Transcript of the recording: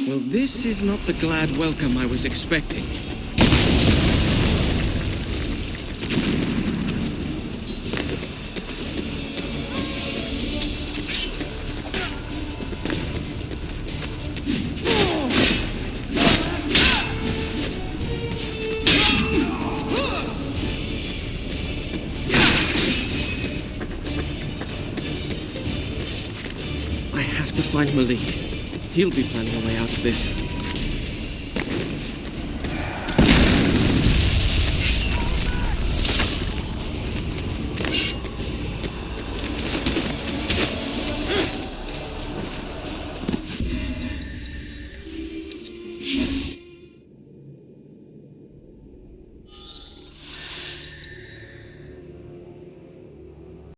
Well, this is not the glad welcome I was expecting. I have to find Malik. He'll be planning a way out of this.